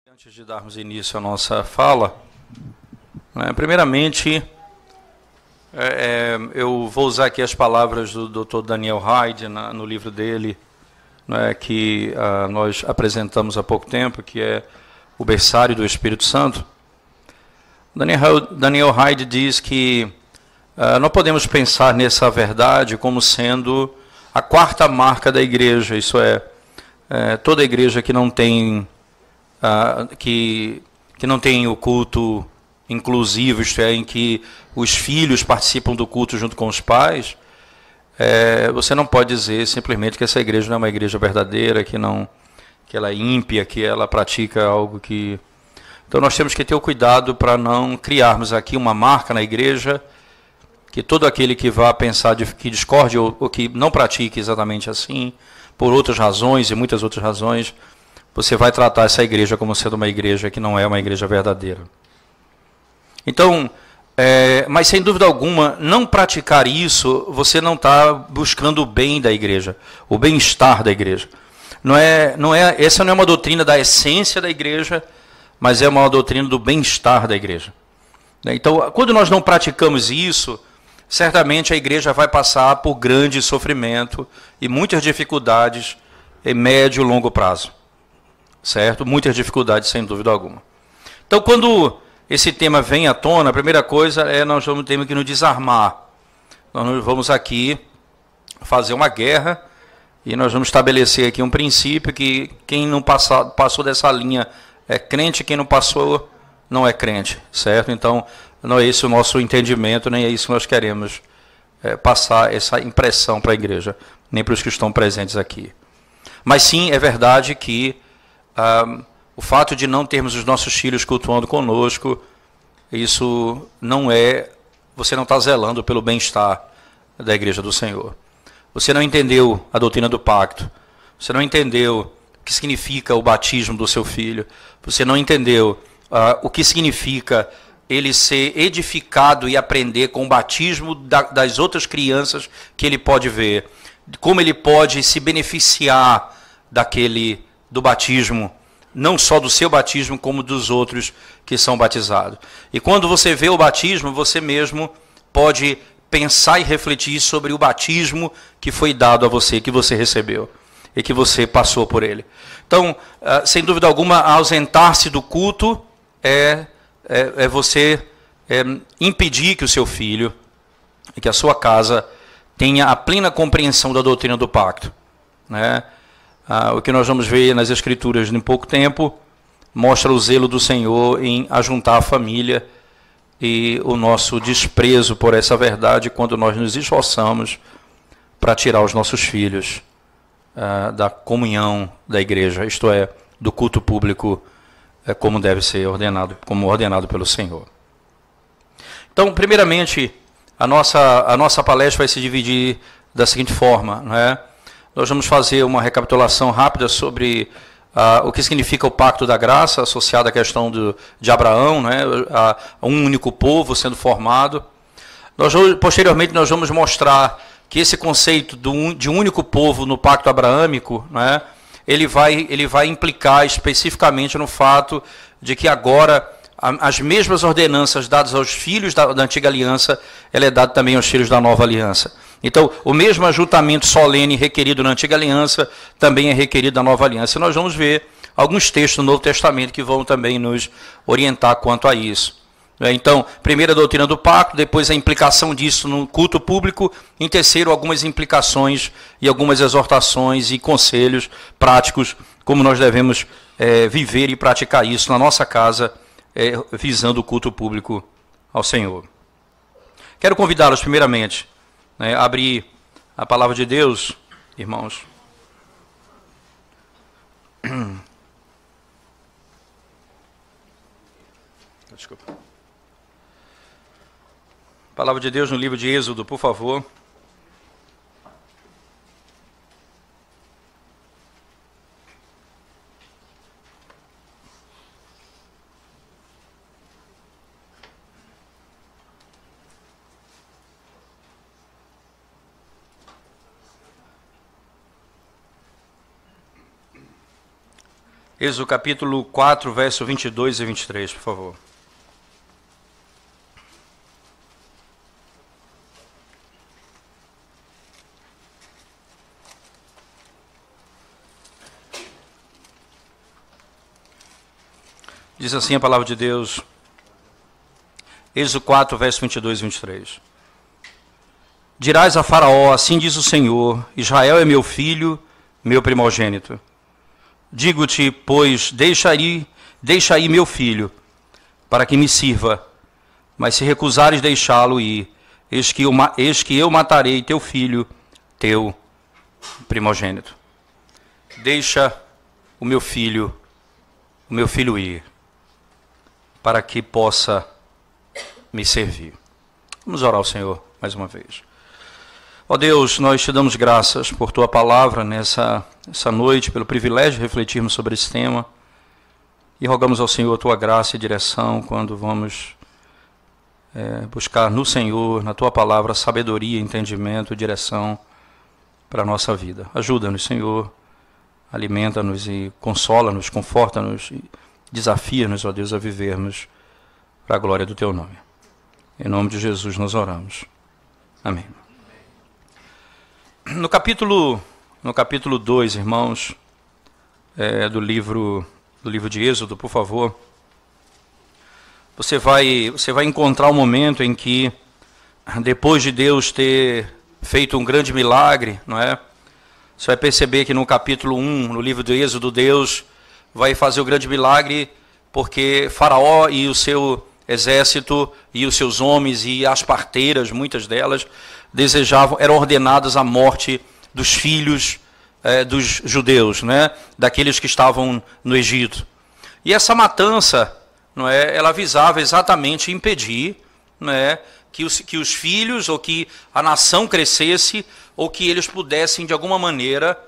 Antes de darmos início à nossa fala, primeiramente, eu vou usar aqui as palavras do Dr. Daniel Hyde no livro dele, que nós apresentamos há pouco tempo, que é o Berçário do Espírito Santo. Daniel Hyde diz que não podemos pensar nessa verdade como sendo a quarta marca da igreja, isso é, toda igreja que não tem que não tem o culto inclusivo, isto é, em que os filhos participam do culto junto com os pais, você não pode dizer simplesmente que essa igreja não é uma igreja verdadeira, que ela é ímpia, que ela pratica algo que... Então nós temos que ter o cuidado para não criarmos aqui uma marca na igreja, que todo aquele que vá pensar que discorde ou que não pratique exatamente assim, por outras razões e muitas outras razões, você vai tratar essa igreja como sendo uma igreja que não é uma igreja verdadeira. Então, mas sem dúvida alguma, não praticar isso, você não está buscando o bem da igreja, o bem-estar da igreja. Essa não é uma doutrina da essência da igreja, mas é uma doutrina do bem-estar da igreja. Então, quando nós não praticamos isso, certamente a igreja vai passar por grande sofrimento e muitas dificuldades em médio e longo prazo. Certo? Muitas dificuldades, sem dúvida alguma. Então, quando esse tema vem à tona, a primeira coisa nós vamos ter que nos desarmar. Nós vamos aqui fazer uma guerra e nós vamos estabelecer aqui um princípio que quem não passou dessa linha é crente, quem não passou não é crente, certo? Então, não é esse o nosso entendimento, nem é isso que nós queremos passar essa impressão para a igreja, nem para os que estão presentes aqui. Mas sim, é verdade que o fato de não termos os nossos filhos cultuando conosco, isso não é... Você não está zelando pelo bem-estar da igreja do Senhor. Você não entendeu a doutrina do pacto. Você não entendeu o que significa o batismo do seu filho. Você não entendeu o que significa ele ser edificado e aprender com o batismo das outras crianças que ele pode ver. Como ele pode se beneficiar do batismo, não só do seu batismo, como dos outros que são batizados. E quando você vê o batismo, você mesmo pode pensar e refletir sobre o batismo que foi dado a você, que você recebeu, e que você passou por ele. Então, sem dúvida alguma, ausentar-se do culto é você impedir que o seu filho e que a sua casa tenha a plena compreensão da doutrina do pacto, né? O que nós vamos ver nas Escrituras em pouco tempo mostra o zelo do Senhor em ajuntar a família e o nosso desprezo por essa verdade quando nós nos esforçamos para tirar os nossos filhos da comunhão da igreja, isto é, do culto público como deve ser ordenado, como ordenado pelo Senhor. Então, primeiramente, a nossa palestra vai se dividir da seguinte forma, não é? Nós vamos fazer uma recapitulação rápida sobre o que significa o pacto da graça, associado à questão de Abraão, né, um único povo sendo formado. Posteriormente, nós vamos mostrar que esse conceito de um único povo no pacto abraâmico, né, ele vai implicar especificamente no fato de que agora as mesmas ordenanças dadas aos filhos da antiga aliança, ela é dada também aos filhos da nova aliança. Então, o mesmo ajuntamento solene requerido na antiga aliança também é requerido na nova aliança. E nós vamos ver alguns textos no Novo Testamento que vão também nos orientar quanto a isso. Então, primeiro a doutrina do pacto, depois a implicação disso no culto público, em terceiro, algumas implicações e algumas exortações e conselhos práticos, como nós devemos viver e praticar isso na nossa casa, visando o culto público ao Senhor. Quero convidá-los, primeiramente, a abrir a palavra de Deus, irmãos. Desculpa. Palavra de Deus no livro de Êxodo, por favor. Êxodo capítulo 4, verso 22 e 23, por favor. Diz assim a palavra de Deus, Êxodo 4, verso 22 e 23. Dirás a Faraó, assim diz o Senhor, Israel é meu filho, meu primogênito. Digo-te, pois, deixa aí meu filho, para que me sirva. Mas se recusares deixá-lo ir, eis que eu matarei teu filho, teu primogênito. Deixa o meu filho ir, para que possa me servir. Vamos orar ao Senhor mais uma vez. Ó Deus, nós te damos graças por tua palavra nessa noite, pelo privilégio de refletirmos sobre esse tema. E rogamos ao Senhor a tua graça e direção quando vamos buscar no Senhor, na tua palavra, sabedoria, entendimento, direção para a nossa vida. Ajuda-nos, Senhor, alimenta-nos e consola-nos, conforta-nos e desafia-nos, ó Deus, a vivermos para a glória do teu nome. Em nome de Jesus nós oramos. Amém. No capítulo 2, irmãos, do livro de Êxodo, por favor, você vai encontrar um momento em que, depois de Deus ter feito um grande milagre, não é? Você vai perceber que no capítulo 1, no livro de Êxodo, Deus vai fazer o grande milagre porque Faraó e o seu exército e os seus homens e as parteiras, muitas delas, eram ordenadas a morte dos filhos dos judeus, né? Daqueles que estavam no Egito. E essa matança, não é, ela visava exatamente impedir, não é, que os filhos ou que a nação crescesse ou que eles pudessem de alguma maneira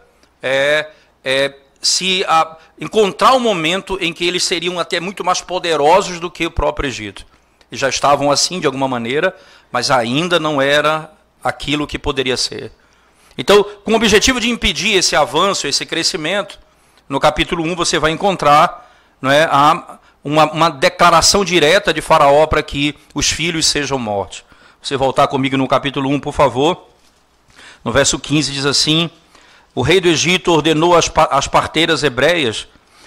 encontrar um momento em que eles seriam até muito mais poderosos do que o próprio Egito. E já estavam assim de alguma maneira, mas ainda não era aquilo que poderia ser. Então, com o objetivo de impedir esse avanço, esse crescimento, no capítulo 1 você vai encontrar, não é, uma declaração direta de Faraó para que os filhos sejam mortos. Você voltar comigo no capítulo 1, por favor. No verso 15 diz assim: o rei do Egito ordenou as parteiras hebreias,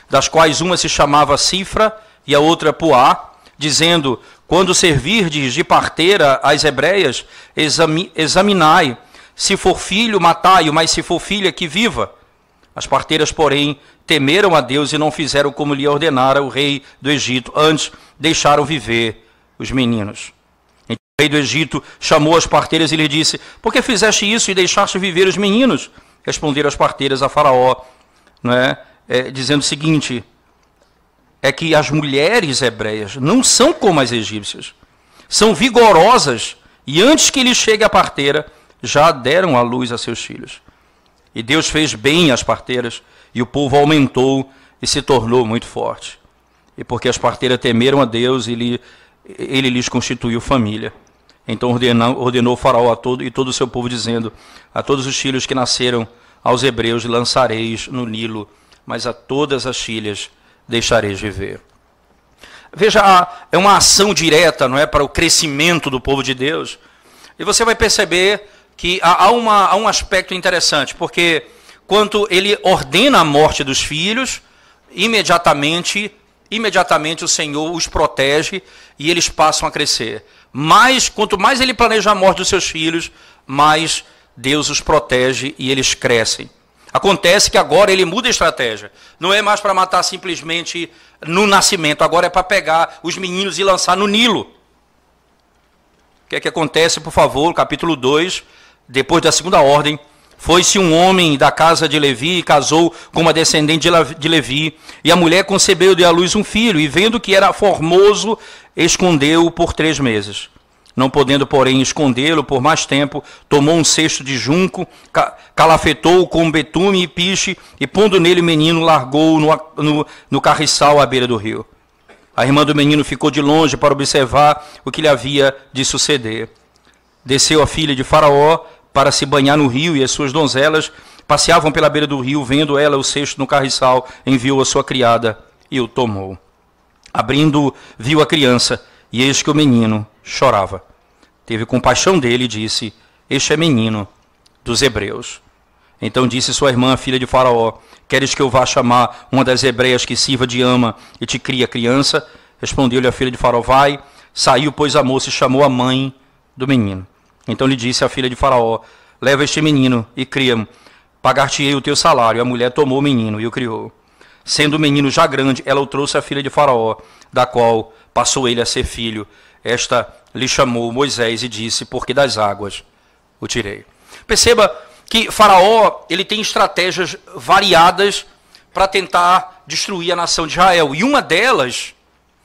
das quais uma se chamava Cifra e a outra Puá, dizendo: quando servirdes de parteira às hebreias, examinai, se for filho, matai-o, mas se for filha, que viva. As parteiras, porém, temeram a Deus e não fizeram como lhe ordenara o rei do Egito, antes deixaram viver os meninos. Então o rei do Egito chamou as parteiras e lhe disse: por que fizeste isso e deixaste viver os meninos? Responderam as parteiras a Faraó, não é? Dizendo o seguinte: é que as mulheres hebreias não são como as egípcias, são vigorosas, e antes que lhe chegue a parteira, já deram à luz a seus filhos. E Deus fez bem às parteiras, e o povo aumentou e se tornou muito forte. E porque as parteiras temeram a Deus, ele lhes constituiu família. Então ordenou Faraó a todo o seu povo, dizendo: a todos os filhos que nasceram aos hebreus lançareis no Nilo, mas a todas as filhas deixareis viver. Veja, é uma ação direta, não é, para o crescimento do povo de Deus. E você vai perceber que há um aspecto interessante, porque quando ele ordena a morte dos filhos, imediatamente o Senhor os protege e eles passam a crescer. Mas quanto mais ele planeja a morte dos seus filhos, mais Deus os protege e eles crescem. Acontece que agora ele muda a estratégia. Não é mais para matar simplesmente no nascimento, agora é para pegar os meninos e lançar no Nilo. O que é que acontece, por favor, capítulo 2, depois da segunda ordem: foi-se um homem da casa de Levi e casou com uma descendente de Levi, e a mulher concebeu de à luz um filho, e vendo que era formoso, escondeu-o por 3 meses. Não podendo, porém, escondê-lo por mais tempo, tomou um cesto de junco, calafetou-o com betume e piche, e pondo nele o menino, largou-o no carriçal à beira do rio. A irmã do menino ficou de longe para observar o que lhe havia de suceder. Desceu a filha de Faraó para se banhar no rio, e as suas donzelas passeavam pela beira do rio, vendo ela o cesto no carriçal, enviou a sua criada e o tomou. Abrindo, viu a criança, e eis que o menino chorava. Teve compaixão dele e disse: este é menino dos hebreus. Então disse sua irmã, filha de Faraó: queres que eu vá chamar uma das hebreias que sirva de ama e te crie a criança? Respondeu-lhe a filha de Faraó: vai. Saiu, pois, a moça e chamou a mãe do menino. Então lhe disse a filha de Faraó: leva este menino e cria-mo, pagar-te-ei o teu salário. A mulher tomou o menino e o criou. Sendo o menino já grande, ela o trouxe à filha de Faraó, da qual passou ele a ser filho. Esta lhe chamou Moisés e disse: porque das águas o tirei. Perceba que Faraó, ele tem estratégias variadas para tentar destruir a nação de Israel. E uma delas,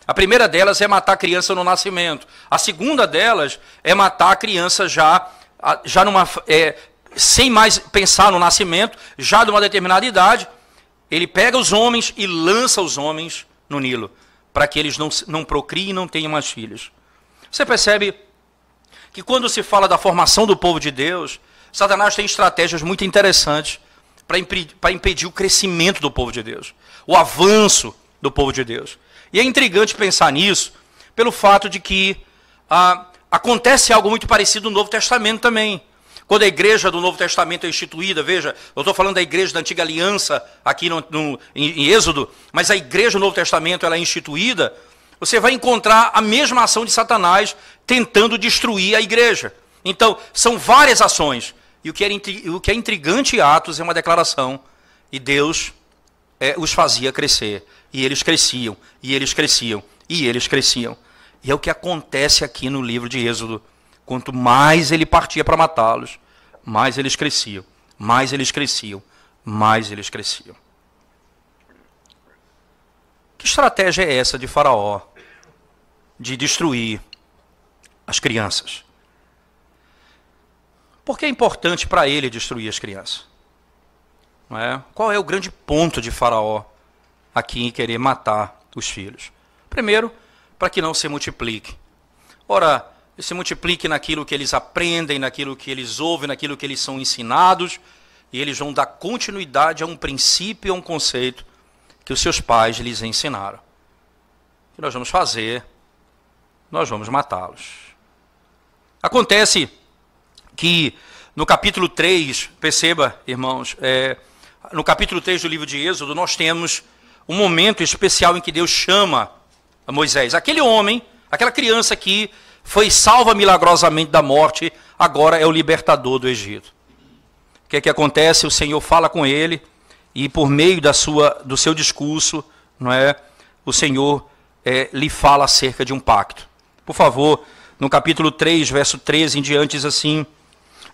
a primeira delas é matar a criança no nascimento. A segunda delas é matar a criança já sem mais pensar no nascimento, já de uma determinada idade. Ele pega os homens e lança os homens no Nilo, para que eles não procriem e não tenham mais filhos. Você percebe que quando se fala da formação do povo de Deus, Satanás tem estratégias muito interessantes para impedir o crescimento do povo de Deus, o avanço do povo de Deus. E é intrigante pensar nisso, pelo fato de que acontece algo muito parecido no Novo Testamento também. Quando a igreja do Novo Testamento é instituída, veja, eu estou falando da igreja da Antiga Aliança aqui em Êxodo, mas a igreja do Novo Testamento ela é instituída, você vai encontrar a mesma ação de Satanás tentando destruir a igreja. Então, são várias ações. E o que é intrigante em Atos é uma declaração. E Deus os fazia crescer. E eles cresciam, e eles cresciam, e eles cresciam. E é o que acontece aqui no livro de Êxodo. Quanto mais ele partia para matá-los, mais eles cresciam, mais eles cresciam, mais eles cresciam. Que estratégia é essa de Faraó de destruir as crianças? Por que é importante para ele destruir as crianças? Não é? Qual é o grande ponto de Faraó aqui em querer matar os filhos? Primeiro, para que não se multiplique. Ora, se multiplique naquilo que eles aprendem, naquilo que eles ouvem, naquilo que eles são ensinados, e eles vão dar continuidade a um princípio, a um conceito que os seus pais lhes ensinaram. O que nós vamos fazer? Nós vamos matá-los. Acontece que no capítulo 3, perceba, irmãos, no capítulo 3 do livro de Êxodo, nós temos um momento especial em que Deus chama a Moisés. Aquele homem, aquela criança que foi salva milagrosamente da morte, agora é o libertador do Egito. O que é que acontece? O Senhor fala com ele, e por meio do seu discurso, não é, o Senhor lhe fala acerca de um pacto. Por favor, no capítulo 3, verso 13 em diante, diz assim: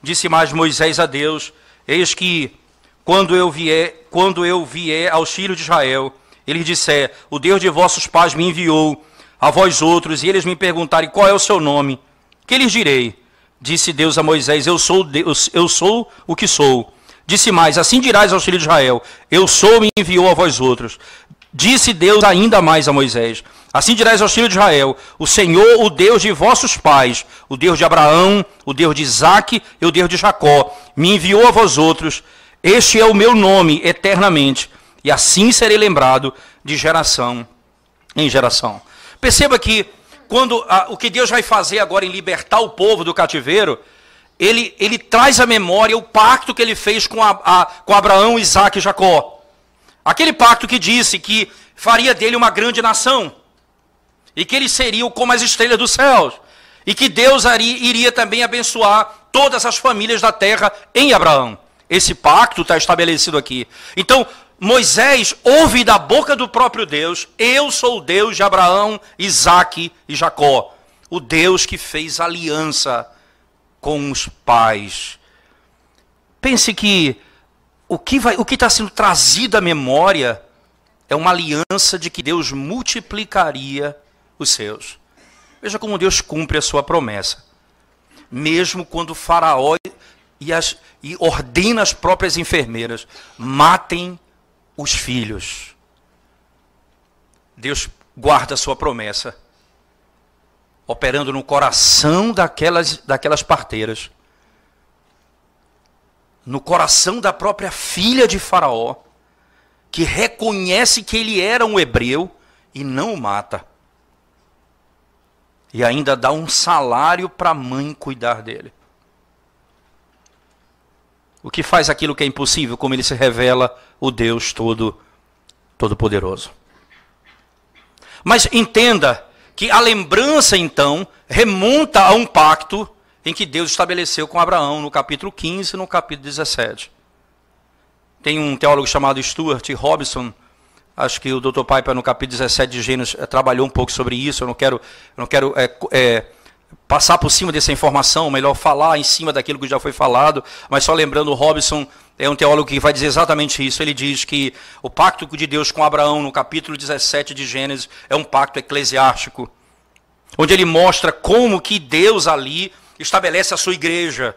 disse mais Moisés a Deus: eis que quando eu vier aos filhos de Israel, ele disser: o Deus de vossos pais me enviou a vós outros, e eles me perguntarem: qual é o seu nome? Que lhes direi? Disse Deus a Moisés: eu sou Deus, eu sou o que sou. Disse mais: assim dirás aos filhos de Israel: eu sou, me enviou a vós outros. Disse Deus ainda mais a Moisés: assim dirás aos filhos de Israel: o Senhor, o Deus de vossos pais, o Deus de Abraão, o Deus de Isaque e o Deus de Jacó, me enviou a vós outros. Este é o meu nome eternamente, e assim serei lembrado de geração em geração. Perceba que quando o que Deus vai fazer agora em libertar o povo do cativeiro, ele traz à memória o pacto que ele fez com Abraão, Isaque e Jacó. Aquele pacto que disse que faria dele uma grande nação, e que eles seriam como as estrelas dos céus, e que Deus iria também abençoar todas as famílias da terra em Abraão. Esse pacto está estabelecido aqui. Então, Moisés ouve da boca do próprio Deus: eu sou o Deus de Abraão, Isaque e Jacó, o Deus que fez aliança com os pais. Pense que o que está sendo trazido à memória é uma aliança de que Deus multiplicaria os seus. Veja como Deus cumpre a sua promessa. Mesmo quando o Faraó e ordena as próprias enfermeiras: matem os filhos. Deus guarda a sua promessa, operando no coração daquelas parteiras. no coração da própria filha de Faraó, que reconhece que ele era um hebreu e não o mata. E ainda dá um salário para a mãe cuidar dele. O que faz aquilo que é impossível, como ele se revela o Deus Todo-Poderoso. Mas entenda que a lembrança, então, remonta a um pacto em que Deus estabeleceu com Abraão, no capítulo 15 e no capítulo 17. Tem um teólogo chamado Stuart Robinson, acho que o Dr. Piper, no capítulo 17 de Gênesis, trabalhou um pouco sobre isso. Eu não quero passar por cima dessa informação, melhor falar em cima daquilo que já foi falado, mas só lembrando, o Robinson é um teólogo que vai dizer exatamente isso. Ele diz que o pacto de Deus com Abraão, no capítulo 17 de Gênesis, é um pacto eclesiástico, onde ele mostra como que Deus ali estabelece a sua igreja,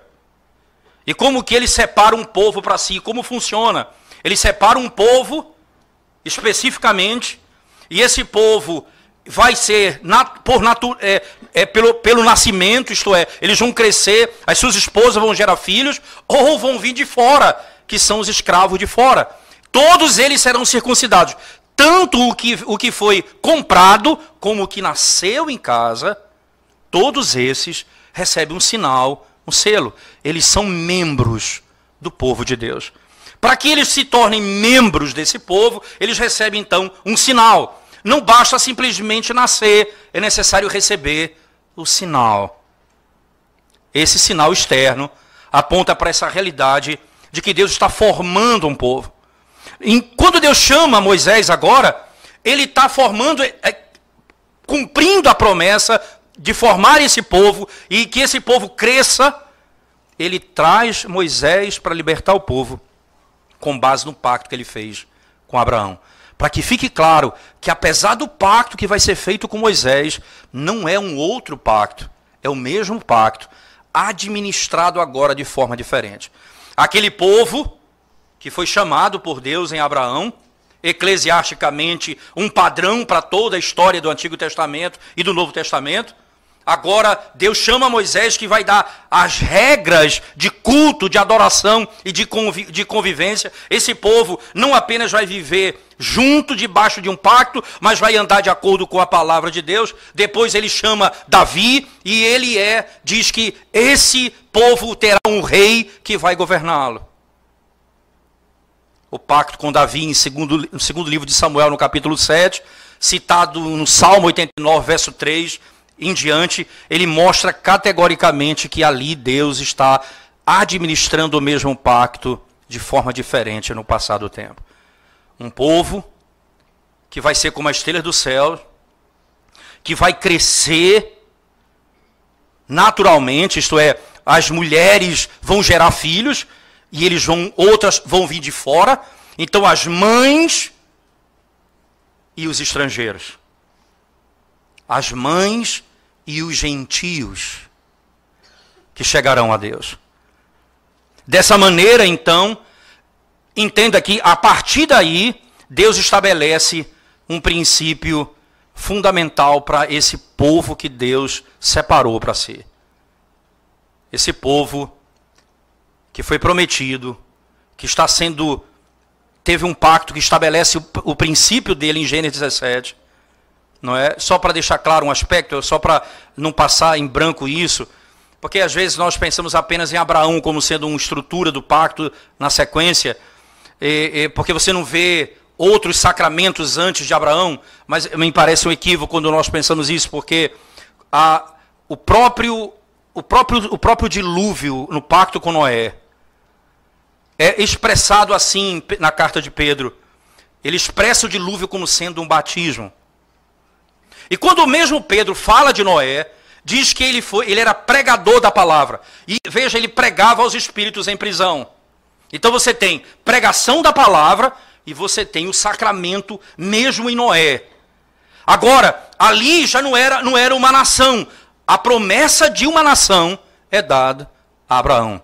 e como que ele separa um povo para si, como funciona. Ele separa um povo, especificamente, e esse povo vai ser pelo nascimento, isto é, eles vão crescer, as suas esposas vão gerar filhos, ou vão vir de fora, que são os escravos de fora. Todos eles serão circuncidados. Tanto o que foi comprado, como o que nasceu em casa, todos esses recebem um sinal, um selo. Eles são membros do povo de Deus. Para que eles se tornem membros desse povo, eles recebem então um sinal. Não basta simplesmente nascer, é necessário receber o sinal. Esse sinal externo aponta para essa realidade de que Deus está formando um povo. Quando Deus chama Moisés agora, ele está formando, cumprindo a promessa de formar esse povo e que esse povo cresça. Ele traz Moisés para libertar o povo, com base no pacto que ele fez com Abraão. Para que fique claro que apesar do pacto que vai ser feito com Moisés, não é um outro pacto, é o mesmo pacto, administrado agora de forma diferente. Aquele povo que foi chamado por Deus em Abraão, eclesiasticamente um padrão para toda a história do Antigo Testamento e do Novo Testamento, agora Deus chama Moisés, que vai dar as regras de culto, de adoração e de convivência. Esse povo não apenas vai viver junto, debaixo de um pacto, mas vai andar de acordo com a palavra de Deus. Depois ele chama Davi e ele diz que esse povo terá um rei que vai governá-lo. O pacto com Davi, no segundo livro de Samuel, no capítulo 7, citado no Salmo 89, verso 3, em diante, ele mostra categoricamente que ali Deus está administrando o mesmo pacto de forma diferente no passado do tempo. Um povo que vai ser como a estrela do céu, que vai crescer naturalmente, isto é, as mulheres vão gerar filhos e outras vão vir de fora. Então as mães e os estrangeiros, as mães e os gentios que chegarão a Deus. Dessa maneira, então, entenda que a partir daí, Deus estabelece um princípio fundamental para esse povo que Deus separou para si. Esse povo que foi prometido, que teve um pacto que estabelece o princípio dele em Gênesis 17. Não é? Só para deixar claro um aspecto, só para não passar em branco isso, porque às vezes nós pensamos apenas em Abraão como sendo uma estrutura do pacto na sequência, porque você não vê outros sacramentos antes de Abraão, mas me parece um equívoco quando nós pensamos isso, porque o próprio dilúvio no pacto com Noé é expressado assim na carta de Pedro. Ele expressa o dilúvio como sendo um batismo. E quando o mesmo Pedro fala de Noé, diz que ele era pregador da palavra. E veja, ele pregava aos espíritos em prisão. Então você tem pregação da palavra e você tem o sacramento mesmo em Noé. Agora, ali já não era uma nação. A promessa de uma nação é dada a Abraão.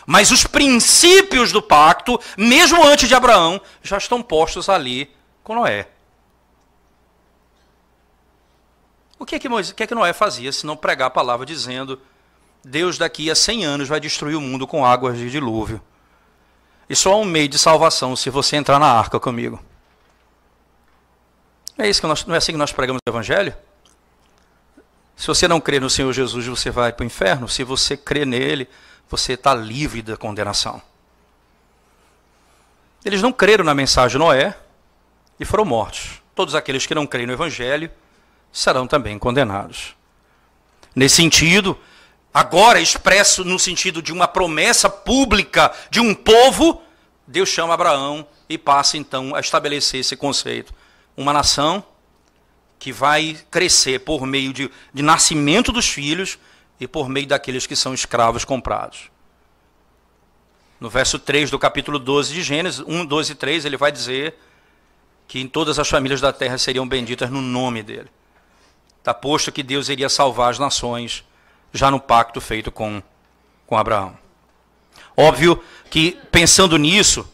Mas os princípios do pacto, mesmo antes de Abraão, já estão postos ali com Noé. O que é que Noé fazia se não pregar a palavra dizendo: Deus daqui a 100 anos vai destruir o mundo com águas de dilúvio? E só há um meio de salvação se você entrar na arca comigo. Não é assim que nós pregamos o Evangelho? Se você não crê no Senhor Jesus, você vai para o inferno. Se você crê nele, você está livre da condenação. Eles não creram na mensagem de Noé e foram mortos. Todos aqueles que não creem no Evangelho serão também condenados. Nesse sentido, agora expresso no sentido de uma promessa pública de um povo, Deus chama Abraão e passa então a estabelecer esse conceito. Uma nação que vai crescer por meio de nascimento dos filhos e por meio daqueles que são escravos comprados. No verso 3 do capítulo 12 de Gênesis, 1, 12 e 3, ele vai dizer que em todas as famílias da terra seriam benditas no nome dele. Está posto que Deus iria salvar as nações já no pacto feito com Abraão. Óbvio que, pensando nisso,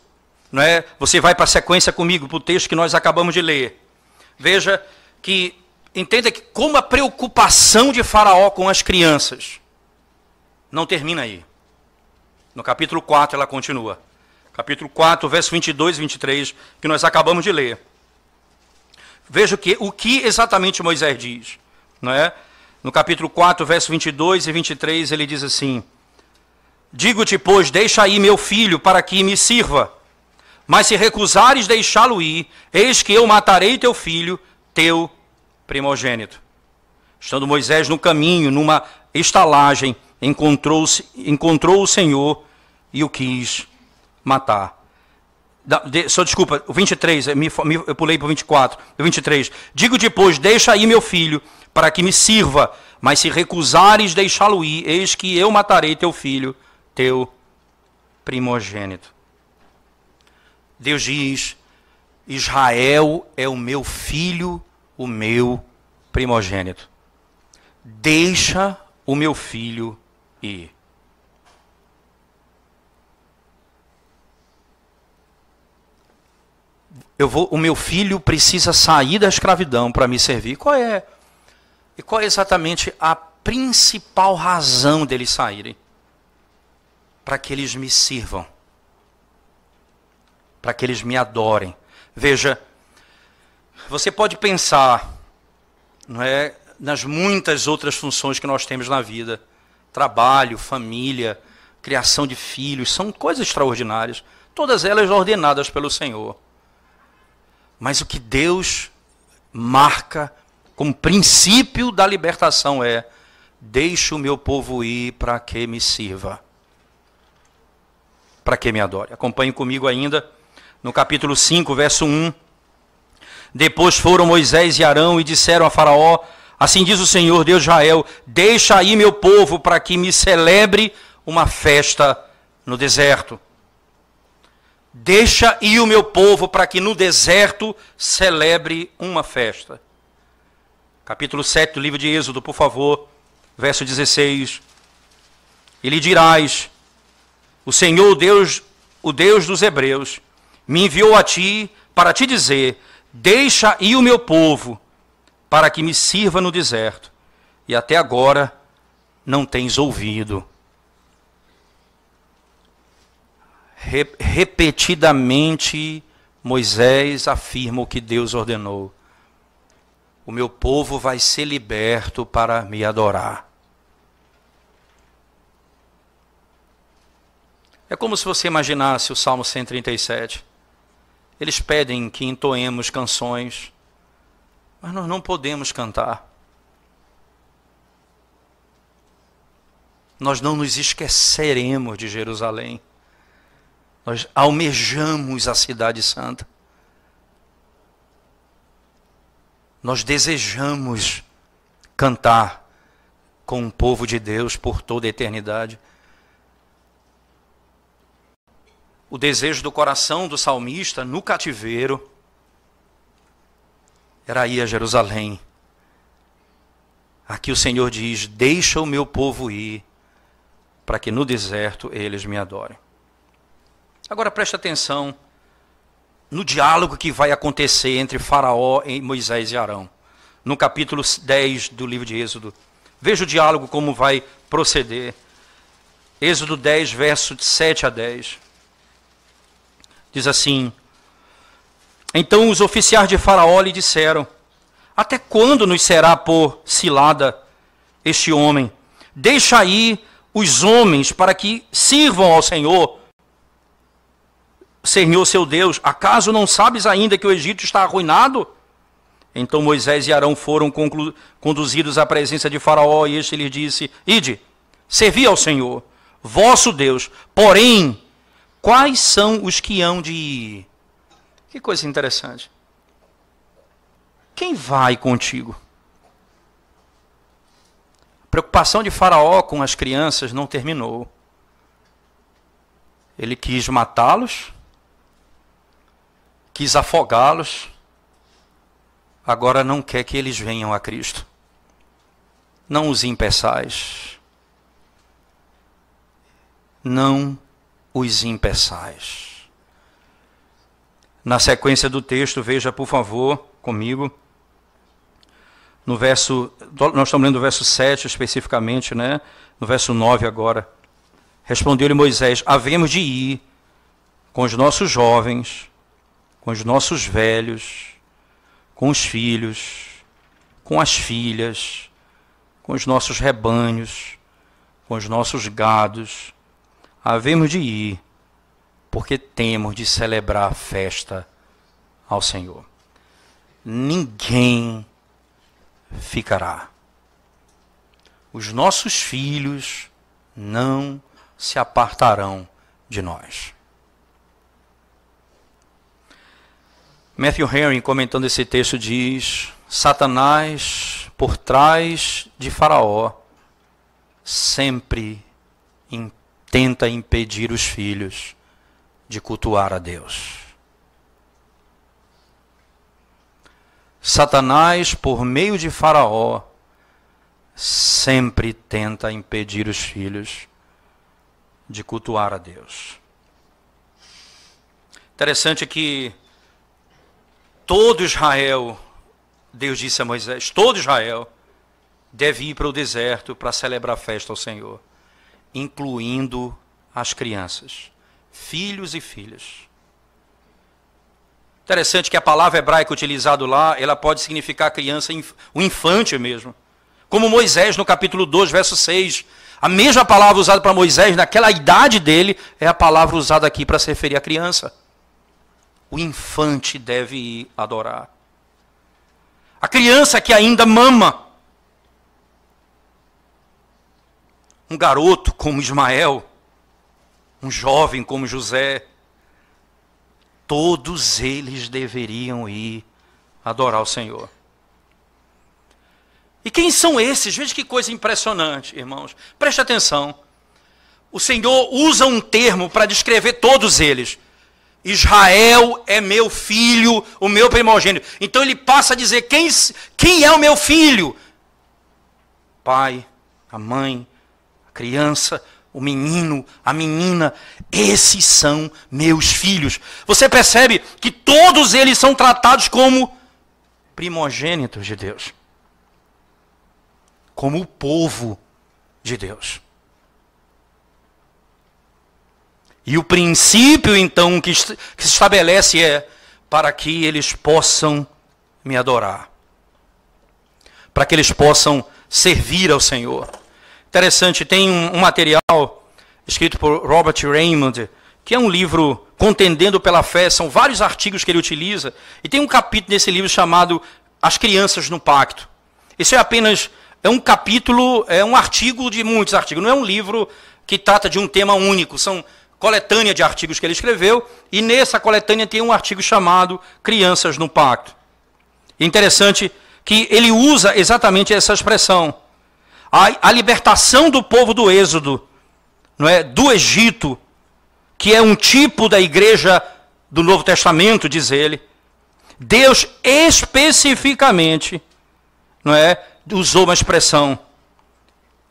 não é, você vai para a sequência comigo, para o texto que nós acabamos de ler. Veja que, entenda que como a preocupação de Faraó com as crianças não termina aí. No capítulo 4 ela continua. Capítulo 4, verso 22 e 23, que nós acabamos de ler. Veja o que exatamente Moisés diz. Não é? No capítulo 4, verso 22 e 23, ele diz assim: digo-te, pois, deixa aí meu filho para que me sirva. Mas se recusares deixá-lo ir, eis que eu matarei teu filho, teu primogênito. Estando Moisés no caminho, numa estalagem, encontrou o Senhor e o quis matar. Desculpa, o 23, eu pulei para o 24. O 23. Digo depois, deixa aí meu filho, para que me sirva, mas se recusares deixá-lo ir, eis que eu matarei teu filho, teu primogênito. Deus diz, Israel é o meu filho, o meu primogênito. Deixa o meu filho ir. O meu filho precisa sair da escravidão para me servir. Qual é exatamente a principal razão deles saírem? Para que eles me sirvam. Para que eles me adorem. Veja, você pode pensar, não é, nas muitas outras funções que nós temos na vida. Trabalho, família, criação de filhos, são coisas extraordinárias. Todas elas ordenadas pelo Senhor. Mas o que Deus marca como princípio da libertação é: deixe o meu povo ir para que me sirva, para que me adore. Acompanhe comigo ainda no capítulo 5, verso 1. Depois foram Moisés e Arão e disseram a Faraó: assim diz o Senhor Deus de Israel, deixa aí meu povo para que me celebre uma festa no deserto. Deixa ir o meu povo para que no deserto celebre uma festa. Capítulo 7 do livro de Êxodo, por favor, verso 16. E lhe dirás: o Senhor, o Deus dos Hebreus, me enviou a ti para te dizer: deixa ir o meu povo para que me sirva no deserto. E até agora não tens ouvido. Repetidamente Moisés afirma o que Deus ordenou: o meu povo vai ser liberto para me adorar. É como se você imaginasse o Salmo 137. Eles pedem que entoemos canções, mas nós não podemos cantar. Nós não nos esqueceremos de Jerusalém. Nós almejamos a cidade santa. Nós desejamos cantar com o povo de Deus por toda a eternidade. O desejo do coração do salmista no cativeiro era ir a Jerusalém. Aqui o Senhor diz: deixa o meu povo ir, para que no deserto eles me adorem. Agora preste atenção no diálogo que vai acontecer entre Faraó e Moisés e Arão. No capítulo 10 do livro de Êxodo. Veja o diálogo como vai proceder. Êxodo 10, verso 7 a 10. Diz assim: então os oficiais de Faraó lhe disseram: até quando nos será por cilada este homem? Deixa aí os homens para que sirvam ao Senhor seu Deus. Acaso não sabes ainda que o Egito está arruinado? Então Moisés e Arão foram conduzidos à presença de Faraó, e este lhes disse: ide, servi ao Senhor, vosso Deus. Porém, quais são os que hão de ir? Que coisa interessante. Quem vai contigo? A preocupação de Faraó com as crianças não terminou. Ele quis matá-los, quis afogá-los, agora não quer que eles venham a Cristo. Não os impeçais. Não os impeçais. Na sequência do texto, veja por favor comigo, no verso, nós estamos lendo o verso 7 especificamente, né? No verso 9 agora. Respondeu-lhe Moisés: havemos de ir com os nossos jovens, com os nossos velhos, com os filhos, com as filhas, com os nossos rebanhos, com os nossos gados. Havemos de ir, porque temos de celebrar a festa ao Senhor. Ninguém ficará. Os nossos filhos não se apartarão de nós. Matthew Henry, comentando esse texto, diz: Satanás, por trás de Faraó, sempre tenta impedir os filhos de cultuar a Deus. Satanás, por meio de Faraó, sempre tenta impedir os filhos de cultuar a Deus. Interessante que todo Israel, Deus disse a Moisés, todo Israel deve ir para o deserto para celebrar a festa ao Senhor, incluindo as crianças, filhos e filhas. Interessante que a palavra hebraica utilizada lá, ela pode significar criança, o infante mesmo. Como Moisés, no capítulo 2, verso 6, a mesma palavra usada para Moisés, naquela idade dele, é a palavra usada aqui para se referir à criança. O infante deve ir adorar. A criança que ainda mama. Um garoto como Ismael, um jovem como José, todos eles deveriam ir adorar o Senhor. E quem são esses? Veja que coisa impressionante, irmãos. Preste atenção. O Senhor usa um termo para descrever todos eles. Israel é meu filho, o meu primogênito. Então ele passa a dizer, quem é o meu filho? Pai, a mãe, a criança, o menino, a menina, esses são meus filhos. Você percebe que todos eles são tratados como primogênitos de Deus. Como o povo de Deus. E o princípio, então, que se estabelece é para que eles possam me adorar. Para que eles possam servir ao Senhor. Interessante, tem um material escrito por Robert Raymond, que é um livro Contendendo pela Fé, são vários artigos que ele utiliza, e tem um capítulo nesse livro chamado As Crianças no Pacto. Esse é um capítulo, é um artigo de muitos artigos, não é um livro que trata de um tema único, são coletânea de artigos que ele escreveu, e nessa coletânea tem um artigo chamado Crianças no Pacto. Interessante que ele usa exatamente essa expressão. A libertação do povo do Êxodo, não é, do Egito, que é um tipo da igreja do Novo Testamento, diz ele, Deus especificamente, não é, usou uma expressão: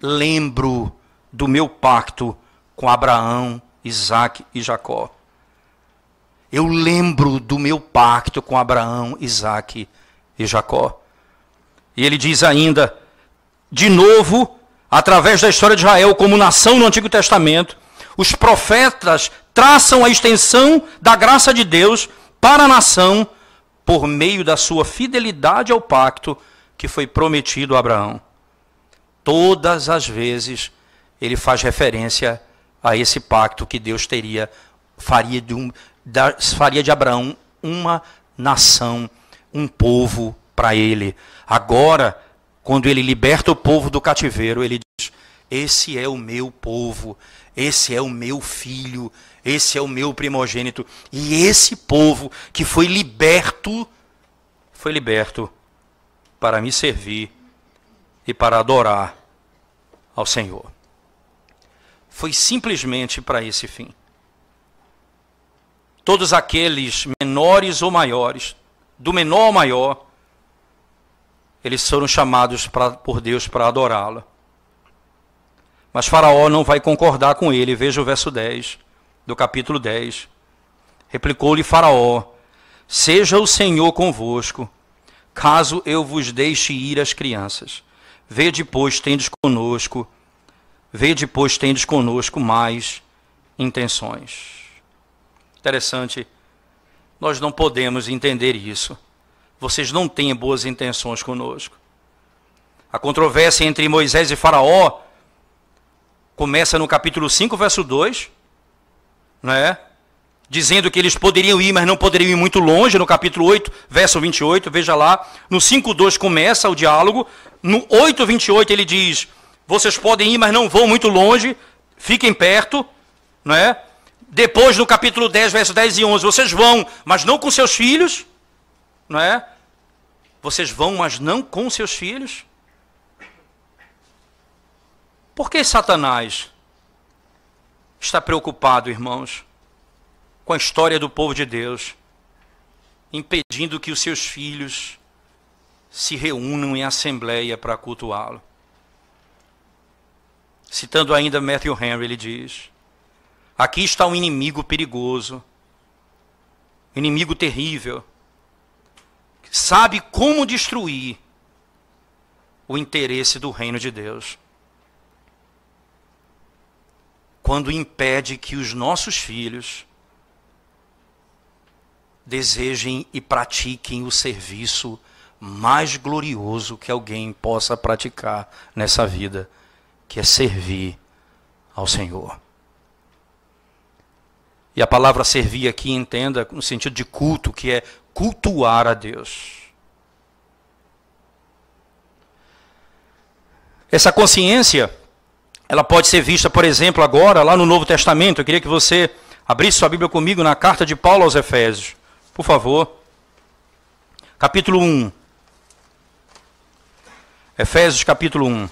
lembro do meu pacto com Abraão, Isaque e Jacó. Eu lembro do meu pacto com Abraão, Isaque e Jacó. E ele diz ainda, de novo, através da história de Israel como nação no Antigo Testamento, os profetas traçam a extensão da graça de Deus para a nação por meio da sua fidelidade ao pacto que foi prometido a Abraão. Todas as vezes ele faz referência a esse pacto que Deus faria de Abraão uma nação, um povo para ele. Agora, quando ele liberta o povo do cativeiro, ele diz: esse é o meu povo, esse é o meu filho, esse é o meu primogênito. E esse povo que foi liberto para me servir e para adorar ao Senhor. Foi simplesmente para esse fim. Todos aqueles menores ou maiores, do menor ao maior, eles foram chamados por Deus para adorá-lo. Mas Faraó não vai concordar com ele. Veja o verso 10 do capítulo 10. Replicou-lhe Faraó: seja o Senhor convosco, caso eu vos deixe ir as crianças. Vede, pois, tendes conosco mais intenções. Interessante, nós não podemos entender isso. Vocês não têm boas intenções conosco. A controvérsia entre Moisés e Faraó começa no capítulo 5, verso 2, né? Dizendo que eles poderiam ir, mas não poderiam ir muito longe. No capítulo 8, verso 28, veja lá. No 5:2 começa o diálogo. No 8:28 ele diz: vocês podem ir, mas não vão muito longe, fiquem perto, né? Depois, no capítulo 10, verso 10 e 11, vocês vão, mas não com seus filhos, não é? Vocês vão, mas não com seus filhos. Por que Satanás está preocupado, irmãos, com a história do povo de Deus, impedindo que os seus filhos se reúnam em assembleia para cultuá-lo? Citando ainda Matthew Henry, ele diz: aqui está um inimigo perigoso, um inimigo terrível, que sabe como destruir o interesse do reino de Deus, quando impede que os nossos filhos desejem e pratiquem o serviço mais glorioso que alguém possa praticar nessa vida, que é servir ao Senhor. E a palavra servir aqui, entenda, no sentido de culto, que é cultuar a Deus. Essa consciência, ela pode ser vista, por exemplo, agora, lá no Novo Testamento. Eu queria que você abrisse sua Bíblia comigo na carta de Paulo aos Efésios. Por favor. Capítulo 1. Efésios, capítulo 1.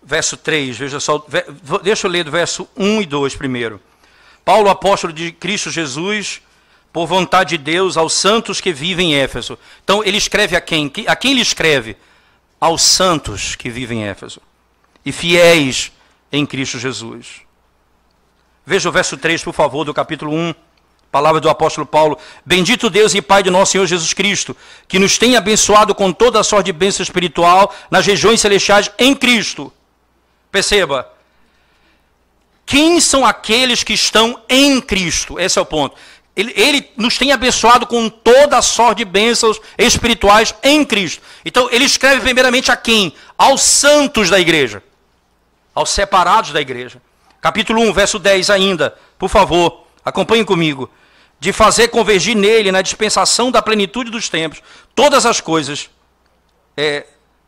Verso 3, veja só, deixa eu ler do verso 1 e 2 primeiro. Paulo, apóstolo de Cristo Jesus, por vontade de Deus, aos santos que vivem em Éfeso. Então, ele escreve a quem? A quem ele escreve? Aos santos que vivem em Éfeso. E fiéis em Cristo Jesus. Veja o verso 3, por favor, do capítulo 1. Palavra do apóstolo Paulo. Bendito Deus e Pai de nosso Senhor Jesus Cristo, que nos tem abençoado com toda a sorte de bênção espiritual nas regiões celestiais em Cristo. Perceba, quem são aqueles que estão em Cristo? Esse é o ponto. Ele nos tem abençoado com toda a sorte de bênçãos espirituais em Cristo. Então, ele escreve primeiramente a quem? Aos santos da igreja. Aos separados da igreja. Capítulo 1, verso 10 ainda. Por favor, acompanhem comigo. De fazer convergir nele, na dispensação da plenitude dos tempos, todas as coisas.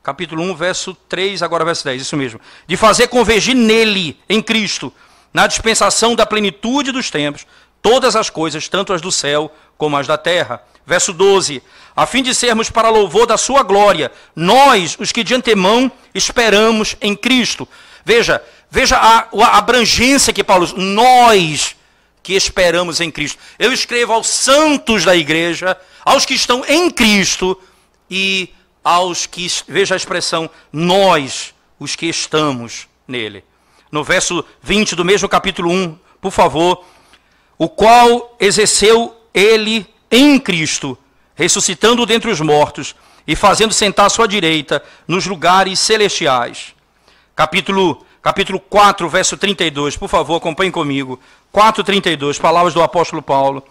Capítulo 1, verso 3, agora verso 10, isso mesmo. De fazer convergir nele, em Cristo, na dispensação da plenitude dos tempos, todas as coisas, tanto as do céu como as da terra. Verso 12. A fim de sermos para louvor da sua glória, nós, os que de antemão esperamos em Cristo. Veja a abrangência que Paulo diz. Nós que esperamos em Cristo. Eu escrevo aos santos da igreja, aos que estão em Cristo e aos que, veja a expressão, nós, os que estamos nele. No verso 20 do mesmo capítulo 1, por favor, o qual exerceu ele em Cristo, ressuscitando dentre os mortos e fazendo sentar à sua direita nos lugares celestiais. Capítulo 4, verso 32, por favor, acompanhem comigo. 4:32, palavras do apóstolo Paulo.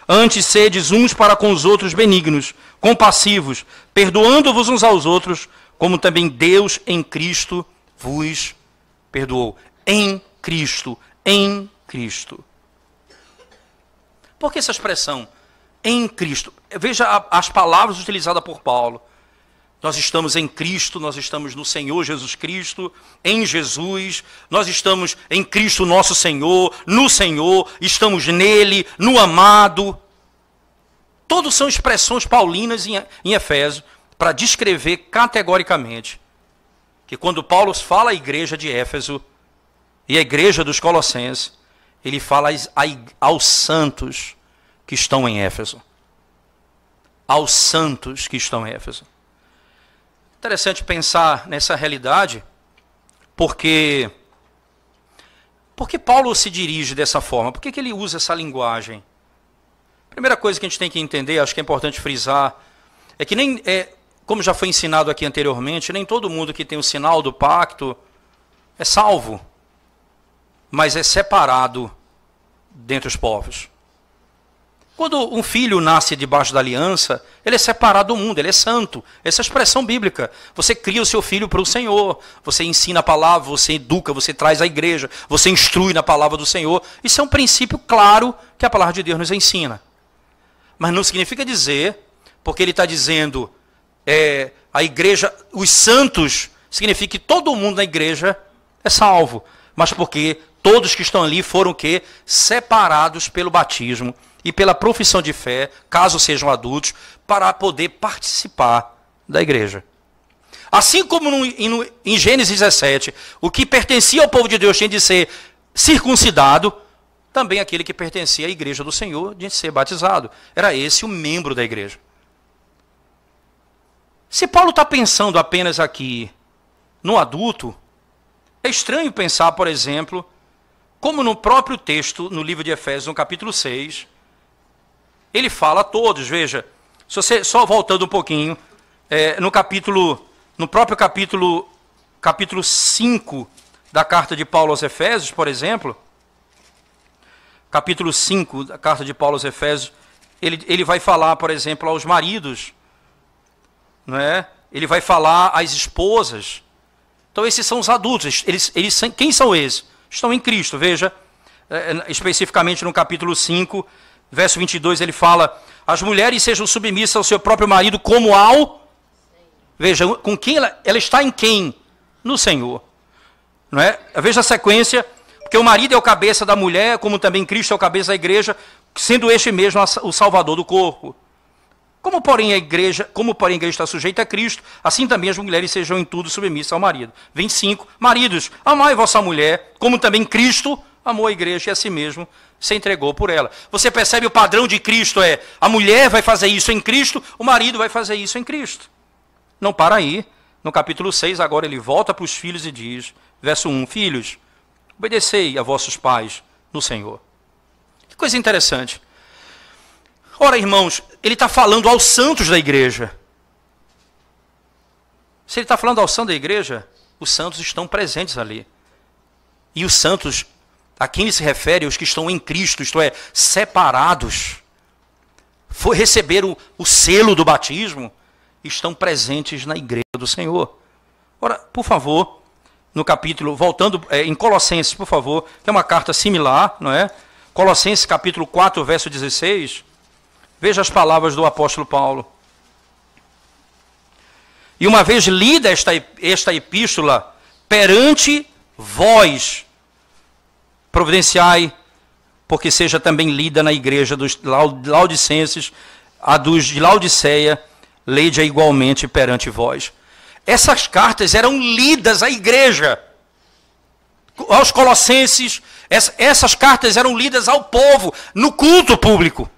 Antes sedes uns para com os outros benignos, compassivos, perdoando-vos uns aos outros, como também Deus em Cristo vos perdoou. Em Cristo, em Cristo. Por que essa expressão? Em Cristo. Veja as palavras utilizadas por Paulo. Nós estamos em Cristo, nós estamos no Senhor Jesus Cristo, em Jesus, nós estamos em Cristo nosso Senhor, no Senhor, estamos nele, no amado. Todos são expressões paulinas em Efésios para descrever categoricamente que quando Paulo fala à igreja de Éfeso e à igreja dos Colossenses, ele fala aos santos que estão em Éfeso. Aos santos que estão em Éfeso. Interessante pensar nessa realidade, porque Paulo se dirige dessa forma? Por que ele usa essa linguagem? Primeira coisa que a gente tem que entender, acho que é importante frisar, é que como já foi ensinado aqui anteriormente, nem todo mundo que tem o sinal do pacto é salvo, mas é separado dentre os povos. Quando um filho nasce debaixo da aliança, ele é separado do mundo, ele é santo. Essa é a expressão bíblica. Você cria o seu filho para o Senhor, você ensina a palavra, você educa, você traz à igreja, você instrui na palavra do Senhor. Isso é um princípio claro que a palavra de Deus nos ensina. Mas não significa dizer, porque ele está dizendo, a igreja, os santos, significa que todo mundo na igreja é salvo. Mas porque todos que estão ali foram o quê? Separados pelo batismo e pela profissão de fé, caso sejam adultos, para poder participar da igreja. Assim como em Gênesis 17, o que pertencia ao povo de Deus tinha de ser circuncidado, também aquele que pertencia à igreja do Senhor tinha de ser batizado. Era esse o membro da igreja. Se Paulo está pensando apenas aqui no adulto, é estranho pensar, por exemplo, como no próprio texto, no livro de Efésios, no capítulo 6, ele fala a todos. Veja, se você, só voltando um pouquinho, no próprio capítulo 5 da carta de Paulo aos Efésios, por exemplo, capítulo 5 da carta de Paulo aos Efésios, ele vai falar, por exemplo, aos maridos, não é? Ele vai falar às esposas. Então esses são os adultos. Quem são esses? Estão em Cristo. Veja, especificamente no capítulo 5, verso 22, ele fala: as mulheres sejam submissas ao seu próprio marido como ao... Veja, com quem ela está em quem? No Senhor. Não é? Veja a sequência, porque o marido é o cabeça da mulher, como também Cristo é o cabeça da igreja, sendo este mesmo o salvador do corpo. Como porém a igreja está sujeita a Cristo, assim também as mulheres sejam em tudo submissas ao marido. 25, maridos, amai vossa mulher, como também Cristo amou a igreja e a si mesmo se entregou por ela. Você percebe o padrão de Cristo a mulher vai fazer isso em Cristo, o marido vai fazer isso em Cristo. Não para aí. No capítulo 6, agora ele volta para os filhos e diz, verso 1, filhos, obedecei a vossos pais no Senhor. Que coisa interessante. Ora, irmãos, ele está falando aos santos da igreja. Se ele está falando aos santos da igreja, os santos estão presentes ali. E os santos, a quem ele se refere, os que estão em Cristo, isto é, separados, receberam o selo do batismo, estão presentes na igreja do Senhor. Ora, por favor, no capítulo, voltando em Colossenses, por favor, que é uma carta similar, não é? Colossenses capítulo 4, verso 16, veja as palavras do apóstolo Paulo. E uma vez lida esta epístola perante vós, providenciai, porque seja também lida na igreja dos Laodicenses, a dos de Laodiceia, lede-a igualmente perante vós. Essas cartas eram lidas à igreja, aos colossenses, essas cartas eram lidas ao povo, no culto público.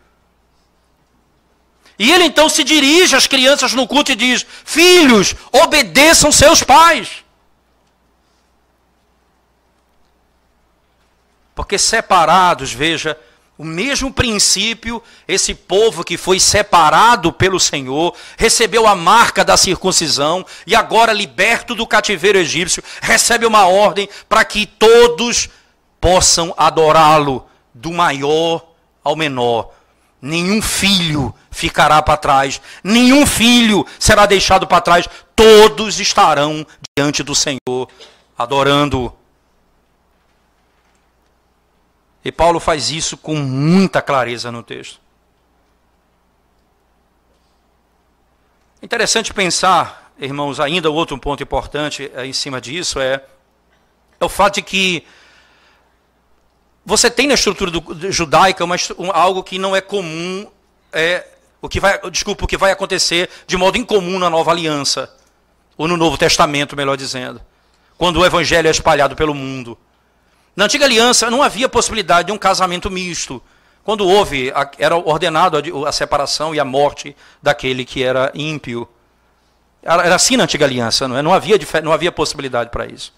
E ele então se dirige às crianças no culto e diz, filhos, obedeçam seus pais. Porque separados, veja, O mesmo princípio, esse povo que foi separado pelo Senhor, recebeu a marca da circuncisão e agora liberto do cativeiro egípcio, recebe uma ordem para que todos possam adorá-lo, do maior ao menor. Nenhum filho ficará para trás, nenhum filho será deixado para trás, todos estarão diante do Senhor, adorando-o. E Paulo faz isso com muita clareza no texto. Interessante pensar, irmãos, ainda outro ponto importante em cima disso é o fato de que você tem na estrutura judaica algo que não é comum, o que vai acontecer de modo incomum na Nova Aliança, ou no Novo Testamento, melhor dizendo, quando o Evangelho é espalhado pelo mundo. Na Antiga Aliança não havia possibilidade de um casamento misto. Quando houve, era ordenado a separação e a morte daquele que era ímpio. Era assim na Antiga Aliança, não é? Não havia possibilidade para isso.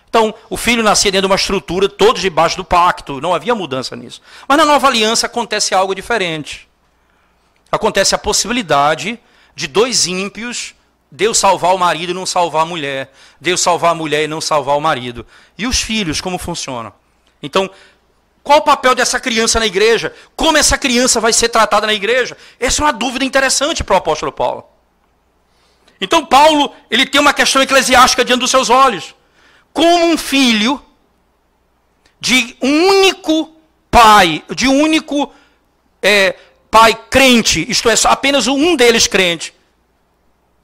Então, o filho nascia dentro de uma estrutura, todos debaixo do pacto, não havia mudança nisso. Mas na Nova Aliança acontece algo diferente. Acontece a possibilidade de dois ímpios, Deus salvar o marido e não salvar a mulher. Deus salvar a mulher e não salvar o marido. E os filhos, como funcionam? Então, qual o papel dessa criança na igreja? Como essa criança vai ser tratada na igreja? Essa é uma dúvida interessante para o apóstolo Paulo. Então, Paulo, ele tem uma questão eclesiástica diante dos seus olhos. Como um filho de um único pai, de um único pai crente, isto é, apenas um deles crente,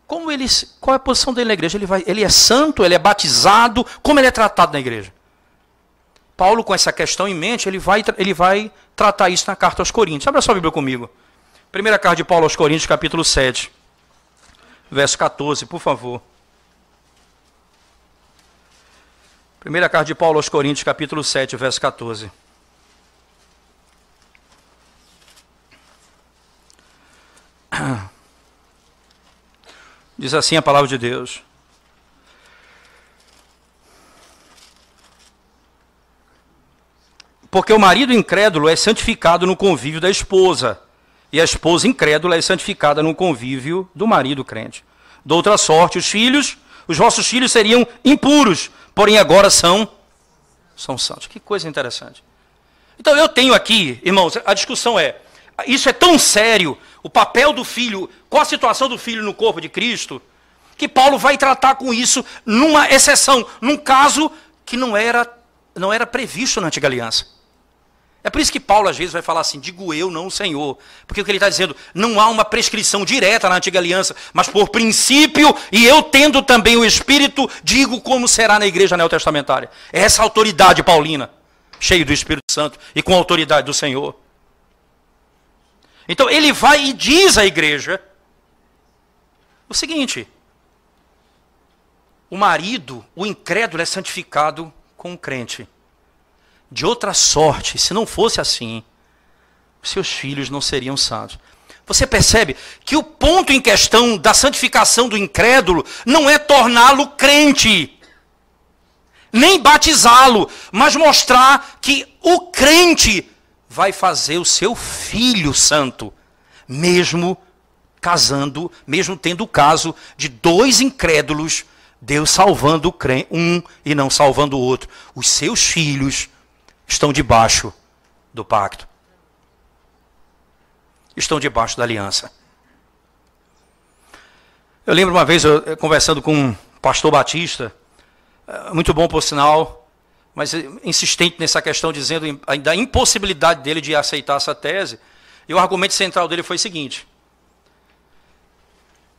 qual é a posição dele na igreja? Ele é santo, ele é batizado, como ele é tratado na igreja? Paulo, com essa questão em mente, ele vai tratar isso na carta aos Coríntios. Abra sua Bíblia comigo. Primeira carta de Paulo aos Coríntios, capítulo 7, verso 14, por favor. Primeira carta de Paulo aos Coríntios, capítulo 7, verso 14. Diz assim a palavra de Deus. Porque o marido incrédulo é santificado no convívio da esposa, e a esposa incrédula é santificada no convívio do marido crente. De outra sorte, os vossos filhos seriam impuros, porém agora são santos. Que coisa interessante. Então eu tenho aqui, irmãos, a discussão isso é tão sério, o papel do filho, qual a situação do filho no corpo de Cristo, que Paulo vai tratar com isso numa exceção, num caso que não era previsto na Antiga Aliança. É por isso que Paulo às vezes vai falar assim, digo eu, não o Senhor. Porque o que ele está dizendo, não há uma prescrição direta na Antiga Aliança, mas por princípio, e eu tendo também o Espírito, digo como será na igreja neotestamentária. É essa autoridade paulina, cheio do Espírito Santo e com a autoridade do Senhor. Então ele vai e diz à igreja o seguinte: o marido, o incrédulo é santificado com o crente. De outra sorte, se não fosse assim, seus filhos não seriam santos. Você percebe que o ponto em questão da santificação do incrédulo não é torná-lo crente, nem batizá-lo, mas mostrar que o crente vai fazer o seu filho santo, mesmo casando, mesmo tendo o caso de dois incrédulos, Deus salvando um e não salvando o outro. Os seus filhos estão debaixo do pacto. Estão debaixo da aliança. Eu lembro uma vez, eu conversando com um pastor batista, muito bom por sinal, mas insistente nessa questão, dizendo da impossibilidade dele de aceitar essa tese. E o argumento central dele foi o seguinte: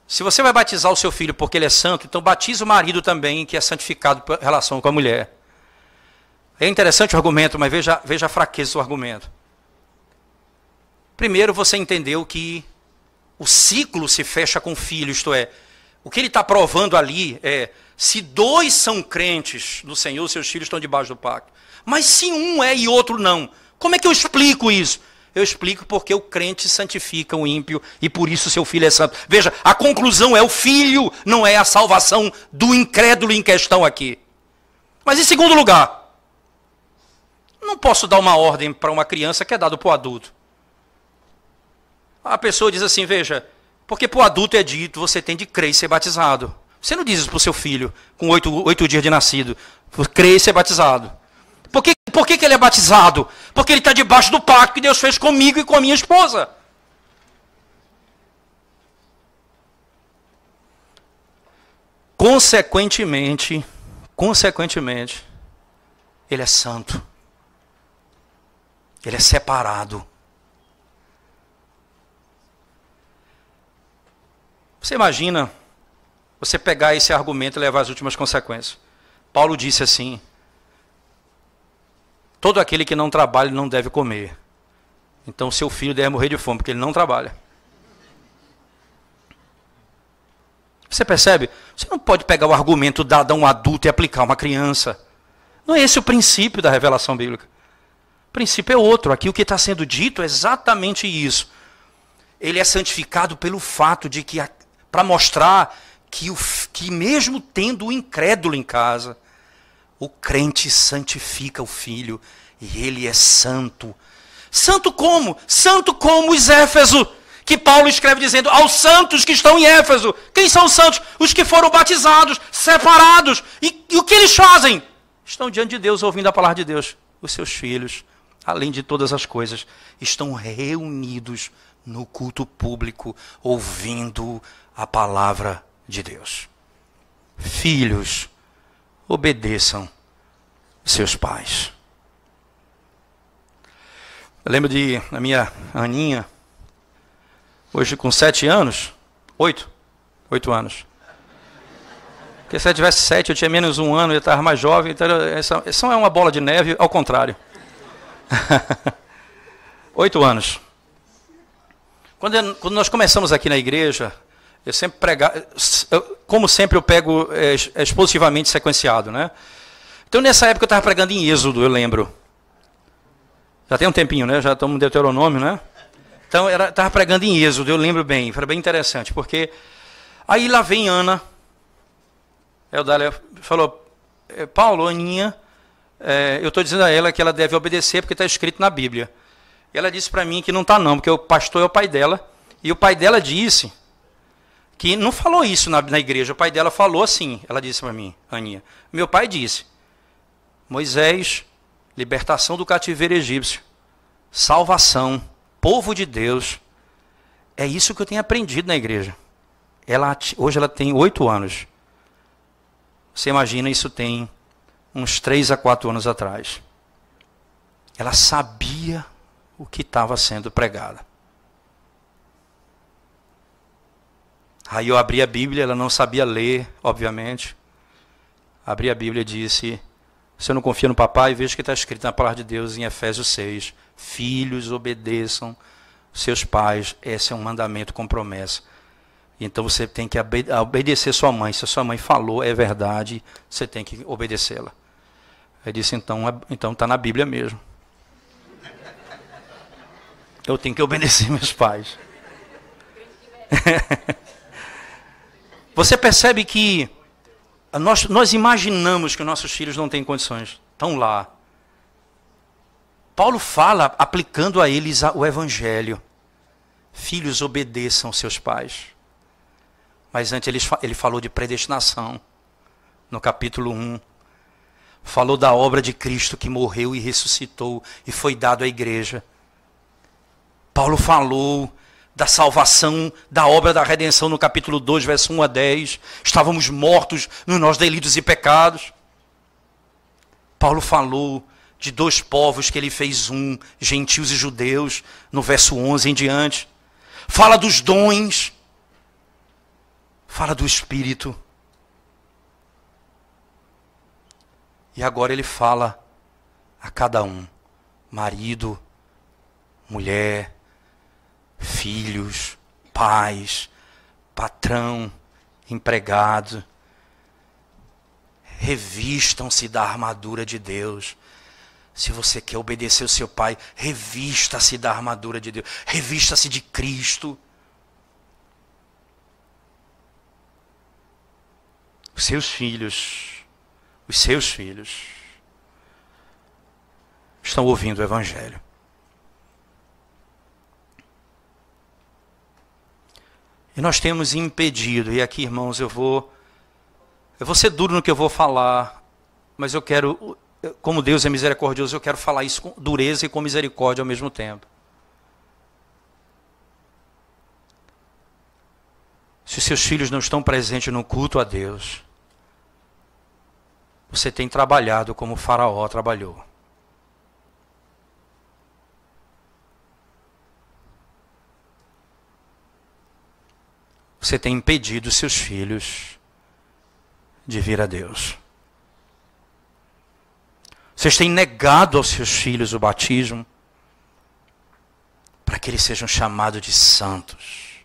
se você vai batizar o seu filho porque ele é santo, então batiza o marido também, que é santificado por relação com a mulher. É interessante o argumento, mas veja a fraqueza do argumento. Primeiro, você entendeu que o ciclo se fecha com o filho, isto é, o que ele está provando ali é, se dois são crentes no Senhor, seus filhos estão debaixo do pacto. Mas se um é e outro não, como é que eu explico isso? Eu explico porque o crente santifica o ímpio e por isso seu filho é santo. Veja, a conclusão é o filho, não é a salvação do incrédulo em questão aqui. Mas em segundo lugar, não posso dar uma ordem para uma criança que é dado para o adulto. A pessoa diz assim, veja, porque para o adulto é dito, você tem de crer e ser batizado. Você não diz isso para o seu filho, com 8 dias de nascido, crer e ser batizado. Por que ele é batizado? Porque ele está debaixo do pacto que Deus fez comigo e com a minha esposa. Consequentemente, ele é santo. Ele é separado. Você imagina você pegar esse argumento e levar as últimas consequências. Paulo disse assim, todo aquele que não trabalha não deve comer. Então seu filho deve morrer de fome, porque ele não trabalha. Você percebe? Você não pode pegar o argumento dado a um adulto e aplicar a uma criança. Não é esse o princípio da revelação bíblica. O princípio é outro. Aqui o que está sendo dito é exatamente isso. Ele é santificado pelo fato de que, para mostrar que mesmo tendo o incrédulo em casa, o crente santifica o filho e ele é santo. Santo como? Santo como os Éfesos, que Paulo escreve dizendo, aos santos que estão em Éfeso. Quem são os santos? Os que foram batizados, separados. E o que eles fazem? Estão diante de Deus, ouvindo a palavra de Deus. Os seus filhos, além de todas as coisas, estão reunidos no culto público, ouvindo a palavra de Deus. Filhos, obedeçam seus pais. Eu lembro de a minha Aninha, hoje com 7 anos, 8 anos. Porque se ela tivesse 7, eu tinha menos 1 ano, eu estava mais jovem, então essa é uma bola de neve, ao contrário. 8 anos. Quando nós começamos aqui na igreja, eu sempre pregava, como sempre eu pego expositivamente sequenciado, né? Então nessa época eu estava pregando em Êxodo, eu lembro. Já tem um tempinho, né? Já estamos no Deuteronômio, né? Então eu estava pregando em Êxodo, eu lembro bem, foi bem interessante, porque aí lá vem Ana, Eudália falou, Paulo, Aninha, eu estou dizendo a ela que ela deve obedecer porque está escrito na Bíblia. E ela disse para mim que não está não, porque o pastor é o pai dela, e o pai dela disse que não falou isso na igreja, o pai dela falou assim, ela disse para mim, Aninha, meu pai disse, Moisés, libertação do cativeiro egípcio, salvação, povo de Deus, é isso que eu tenho aprendido na igreja. Hoje ela tem 8 anos. Você imagina, isso tem uns 3 a 4 anos atrás. Ela sabia o que estava sendo pregado. Aí eu abri a Bíblia, ela não sabia ler, obviamente. Abri a Bíblia e disse, você não confia no papai? Veja que está escrito na palavra de Deus em Efésios 6. Filhos, obedeçam seus pais. Esse é um mandamento com promessa. Então você tem que obedecer sua mãe. Se a sua mãe falou, é verdade, você tem que obedecê-la. Aí disse, então está na Bíblia mesmo. Eu tenho que obedecer meus pais. Você percebe que nós imaginamos que nossos filhos não têm condições. Estão lá. Paulo fala, aplicando a eles o Evangelho. Filhos, obedeçam seus pais. Mas antes ele falou de predestinação. No capítulo 1. Falou da obra de Cristo que morreu e ressuscitou e foi dado à igreja. Paulo falou da salvação, da obra da redenção no capítulo 2, verso 1 a 10. Estávamos mortos nos nossos delitos e pecados. Paulo falou de 2 povos que ele fez um, gentios e judeus, no verso 11 em diante. Fala dos dons. Fala do Espírito. E agora ele fala a cada um. Marido, mulher, filhos, pais, patrão, empregado. Revistam-se da armadura de Deus. Se você quer obedecer o seu pai, revista-se da armadura de Deus. Revista-se de Cristo. Os seus filhos. estão ouvindo o Evangelho. E nós temos impedido, e aqui, irmãos, eu vou ser duro no que eu vou falar, mas eu quero, como Deus é misericordioso, eu quero falar isso com dureza e com misericórdia ao mesmo tempo. Se os seus filhos não estão presentes no culto a Deus, você tem trabalhado como o Faraó trabalhou. Você tem impedido seus filhos de vir a Deus. Vocês têm negado aos seus filhos o batismo para que eles sejam chamados de santos,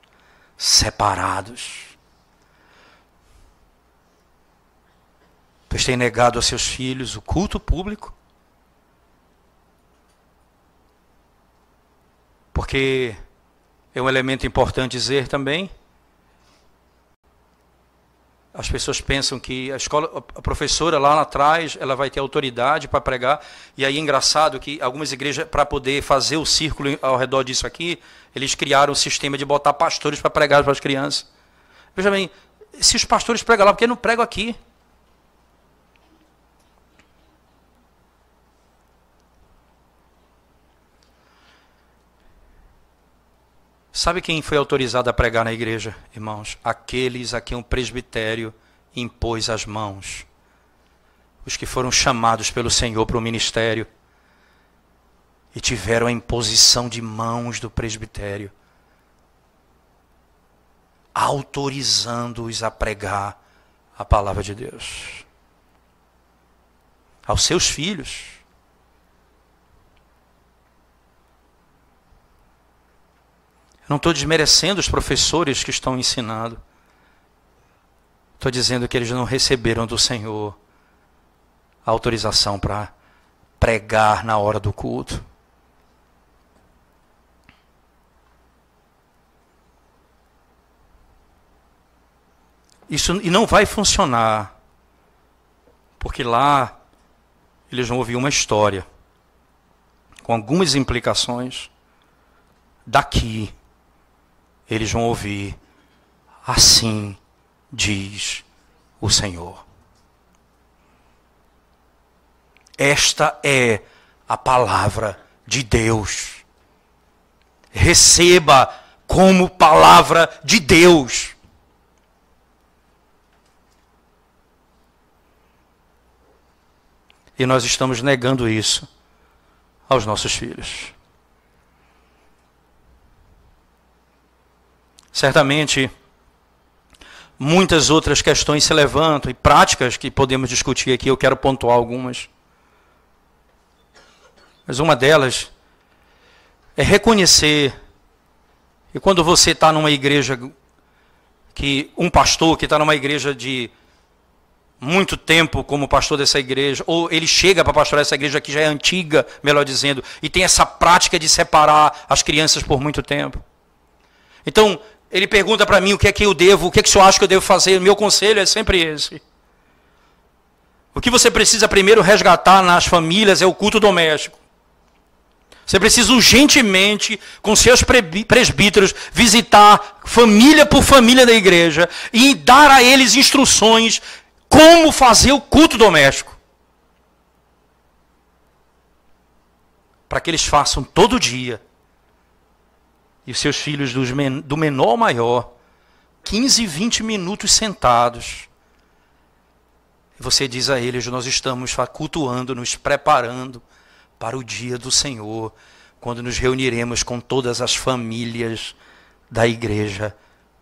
separados. Vocês têm negado aos seus filhos o culto público, porque é um elemento importante dizer também. As pessoas pensam que a professora lá atrás, ela vai ter autoridade para pregar. E aí é engraçado que algumas igrejas, para poder fazer o círculo ao redor disso aqui, eles criaram um sistema de botar pastores para pregar para as crianças. Veja bem, se os pastores pregam lá, por que não pregam aqui? Sabe quem foi autorizado a pregar na igreja, irmãos? Aqueles a quem o presbitério impôs as mãos. Os que foram chamados pelo Senhor para o ministério e tiveram a imposição de mãos do presbitério, autorizando-os a pregar a palavra de Deus aos seus filhos. Eu não estou desmerecendo os professores que estão ensinando. Estou dizendo que eles não receberam do Senhor a autorização para pregar na hora do culto. Isso e não vai funcionar, porque lá eles vão ouvir uma história com algumas implicações. Daqui eles vão ouvir: assim diz o Senhor. Esta é a palavra de Deus. Receba como palavra de Deus. E nós estamos negando isso aos nossos filhos. Certamente, muitas outras questões se levantam, e práticas que podemos discutir aqui, eu quero pontuar algumas. Mas uma delas é reconhecer, e quando você está numa igreja, que um pastor que está numa igreja de muito tempo como pastor dessa igreja, ou ele chega para pastorear essa igreja que já é antiga, melhor dizendo, e tem essa prática de separar as crianças por muito tempo. Então, ele pergunta para mim o que é que eu devo, o que é que o senhor acha que eu devo fazer. O meu conselho é sempre esse. O que você precisa primeiro resgatar nas famílias é o culto doméstico. Você precisa urgentemente, com seus presbíteros, visitar família por família da igreja e dar a eles instruções como fazer o culto doméstico. Para que eles façam todo dia. E os seus filhos, do menor ao maior, 15, 20 minutos sentados. E você diz a eles: nós estamos cultuando, nos preparando para o dia do Senhor, quando nos reuniremos com todas as famílias da igreja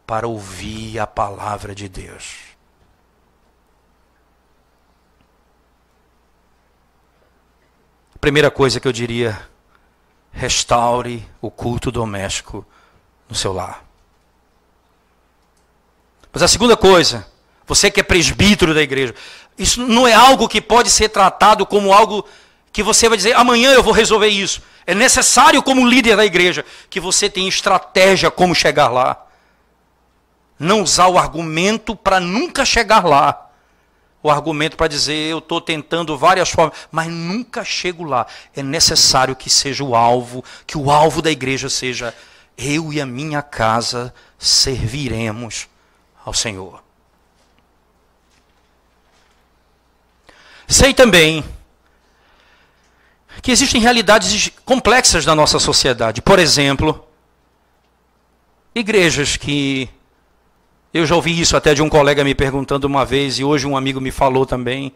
para ouvir a palavra de Deus. A primeira coisa que eu diria: restaure o culto doméstico no seu lar. Mas a segunda coisa, você que é presbítero da igreja, isso não é algo que pode ser tratado como algo que você vai dizer: amanhã eu vou resolver isso. É necessário, como líder da igreja, que você tenha estratégia como chegar lá. Não usar o argumento para nunca chegar lá. o argumento para dizer eu estou tentando várias formas, mas nunca chego lá. É necessário que seja o alvo, que o alvo da igreja seja eu e a minha casa serviremos ao Senhor. Sei também que existem realidades complexas na nossa sociedade. Por exemplo, igrejas que... Eu já ouvi isso até de um colega me perguntando uma vez, e hoje um amigo me falou também.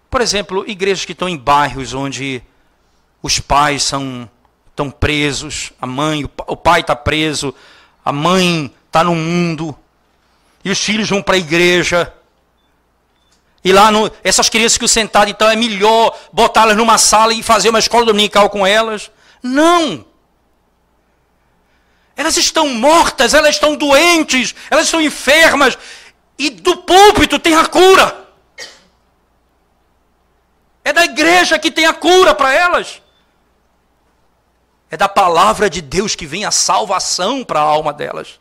Por exemplo, igrejas que estão em bairros onde os pais estão presos, a mãe, o pai está preso, a mãe está no mundo, e os filhos vão para a igreja. E lá, essas crianças que sentaram, então é melhor botá-las numa sala e fazer uma escola dominical com elas. Não! Elas estão mortas, elas estão doentes, elas estão enfermas. E do púlpito tem a cura. É da igreja que tem a cura para elas. É da palavra de Deus que vem a salvação para a alma delas.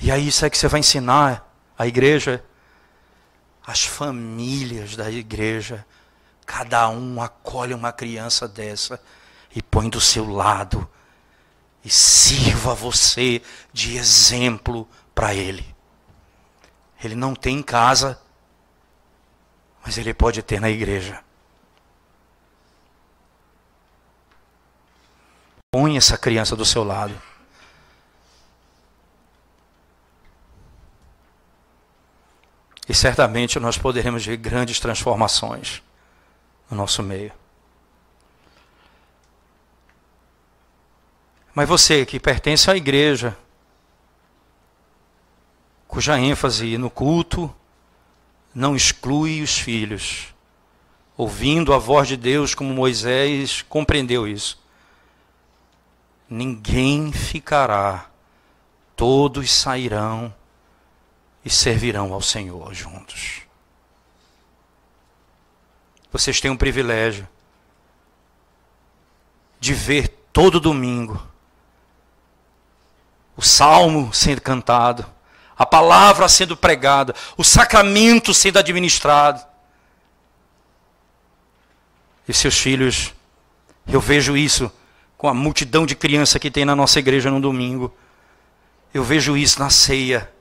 E aí isso é que você vai ensinar à igreja. As famílias da igreja, cada um acolhe uma criança dessa e põe do seu lado. E sirva você de exemplo para ele. Ele não tem em casa, mas ele pode ter na igreja. Põe essa criança do seu lado. E certamente nós poderemos ver grandes transformações no nosso meio. Mas você que pertence à igreja, cuja ênfase no culto não exclui os filhos, ouvindo a voz de Deus como Moisés compreendeu isso. Ninguém ficará, todos sairão e servirão ao Senhor juntos. Vocês têm um privilégio de ver todo domingo o salmo sendo cantado, a palavra sendo pregada, o sacramento sendo administrado. E seus filhos, eu vejo isso com a multidão de crianças que tem na nossa igreja no domingo. Eu vejo isso na ceia.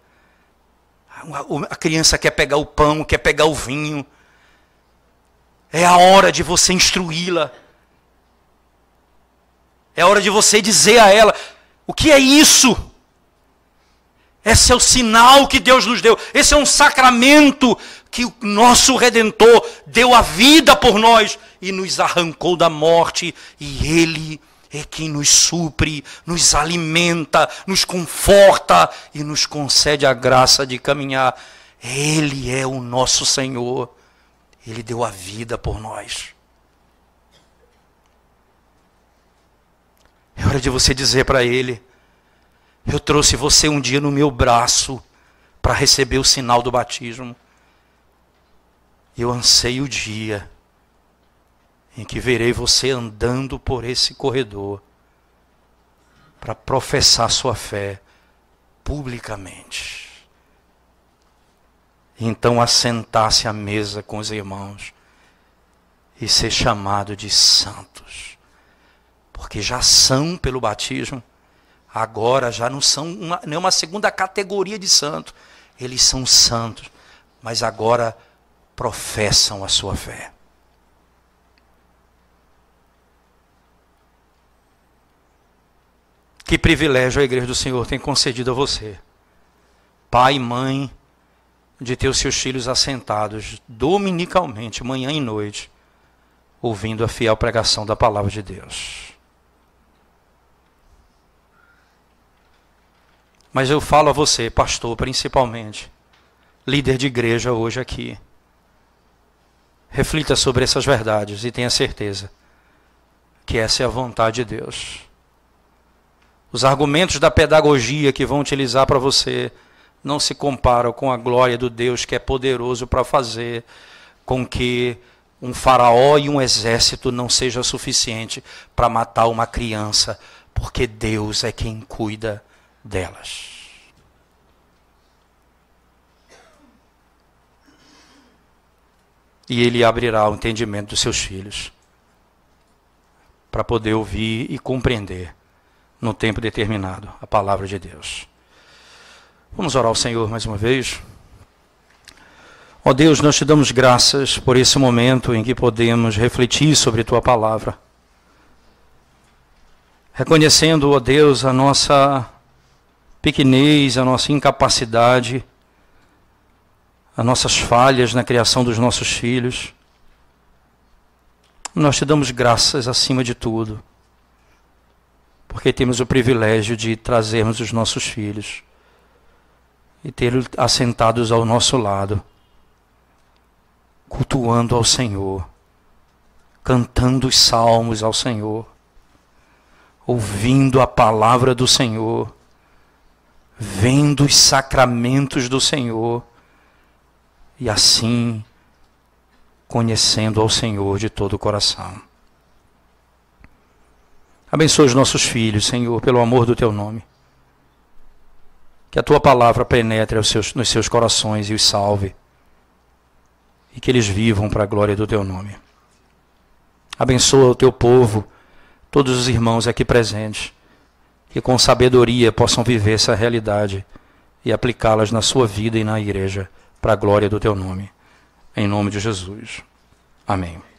A criança quer pegar o pão, quer pegar o vinho. É a hora de você instruí-la. É a hora de você dizer a ela: o que é isso? Esse é o sinal que Deus nos deu. Esse é um sacramento que o nosso Redentor deu a vida por nós e nos arrancou da morte. E Ele é quem nos supre, nos alimenta, nos conforta e nos concede a graça de caminhar. Ele é o nosso Senhor. Ele deu a vida por nós. É hora de você dizer para Ele: eu trouxe você um dia no meu braço para receber o sinal do batismo. Eu anseio o dia em que verei você andando por esse corredor para professar sua fé publicamente. Então assentar-se à mesa com os irmãos e ser chamado de santos. Porque já são pelo batismo, agora já não são nenhuma segunda categoria de santo. Eles são santos, mas agora professam a sua fé. Que privilégio a Igreja do Senhor tem concedido a você, pai e mãe, de ter os seus filhos assentados dominicalmente, manhã e noite, ouvindo a fiel pregação da palavra de Deus. Mas eu falo a você, pastor, principalmente, líder de igreja hoje aqui, reflita sobre essas verdades e tenha certeza que essa é a vontade de Deus. Os argumentos da pedagogia que vão utilizar para você não se comparam com a glória do Deus que é poderoso para fazer com que um faraó e um exército não seja suficiente para matar uma criança, porque Deus é quem cuida delas. e Ele abrirá o entendimento dos seus filhos para poder ouvir e compreender no tempo determinado a palavra de Deus. Vamos orar ao Senhor mais uma vez. Ó Deus, nós te damos graças por esse momento em que podemos refletir sobre tua palavra, reconhecendo, ó Deus, a nossa pequenez, a nossa incapacidade, as nossas falhas na criação dos nossos filhos. Nós te damos graças acima de tudo, porque temos o privilégio de trazermos os nossos filhos e tê-los assentados ao nosso lado, cultuando ao Senhor, cantando os salmos ao Senhor, ouvindo a palavra do Senhor, vendo os sacramentos do Senhor, e assim conhecendo ao Senhor de todo o coração. Abençoa os nossos filhos, Senhor, pelo amor do teu nome. Que a tua palavra penetre nos seus corações e os salve, e que eles vivam para a glória do teu nome. Abençoa o teu povo, todos os irmãos aqui presentes, que com sabedoria possam viver essa realidade e aplicá-las na sua vida e na igreja, para a glória do teu nome. Em nome de Jesus. Amém.